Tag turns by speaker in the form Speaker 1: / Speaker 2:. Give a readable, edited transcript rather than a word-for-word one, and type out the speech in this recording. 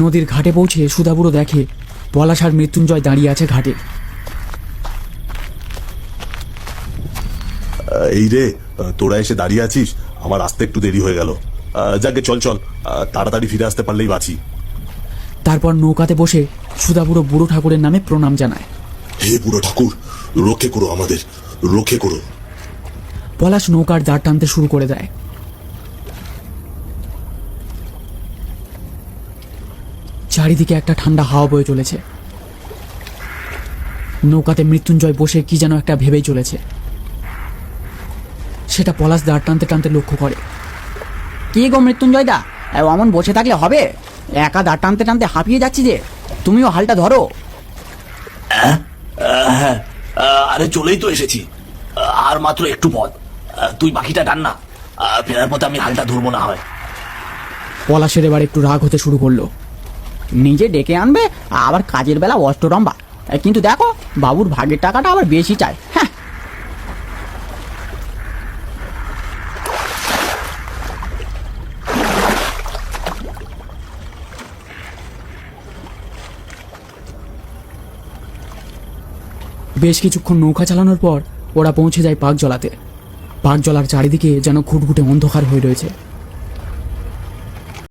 Speaker 1: নদীর ঘাটে পৌঁছে সুধাবুড়ো দেখে পলাশ আর মৃত্যুঞ্জয় দাঁড়িয়ে আছে ঘাটে।
Speaker 2: এই রে, তোরা এসে দাঁড়িয়ে আছিস, আমার আসতে একটু দেরি হয়ে গেল। যাকে চল চল, তাড়াতাড়ি ফিরে আসতে পারলেই বাঁচি।
Speaker 1: তারপর নৌকাতে বসে সুধাবুড়ো বুড়ো ঠাকুরের নামে প্রণাম জানায়।
Speaker 2: হে বুড়ো ঠাকুর, রক্ষে করো আমাদের, রক্ষে করো।
Speaker 1: পলাশ নৌকার দাঁড় টানতে শুরু করে দেয়। চারিদিকে একটা ঠান্ডা হাওয়া বয়ে চলেছে। নৌকাতে মৃত্যুঞ্জয় বসে কি যেন একটা ভেবেই চলেছে। সেটা পলাশ দাঁড় টানতে টানতে লক্ষ্য করে।
Speaker 3: কি গো মৃত্যুঞ্জয় দা, অমন বসে থাকলে হবে? একা দাঁড় টানতে টানতে হাঁপিয়ে যাচ্ছি যে, তুমিও হালটা ধরো।
Speaker 4: হ্যাঁ, আরে চলেই তো এসেছি, আর মাত্র একটু পথ। তুই বাকিটা টান না, ফেরার পথে আমি হালটা ধরবো না হয়।
Speaker 1: পলাশের এবার একটু রাগ হতে শুরু করলো।
Speaker 3: নিজে ডেকে আনবে, আবার কাজের বেলা অষ্টরম্বা। কিন্তু দেখো, বাবুর ভাগের টাকাটা আবার বেশি চায়। হ্যাঁ,
Speaker 1: বেশ কিছুক্ষণ নৌকা চালানোর পর ওরা পৌঁছে যায় পাকজলাতে। পাকজলার চারিদিকে যেন ঘুটঘুটে অন্ধকার হয়ে রয়েছে।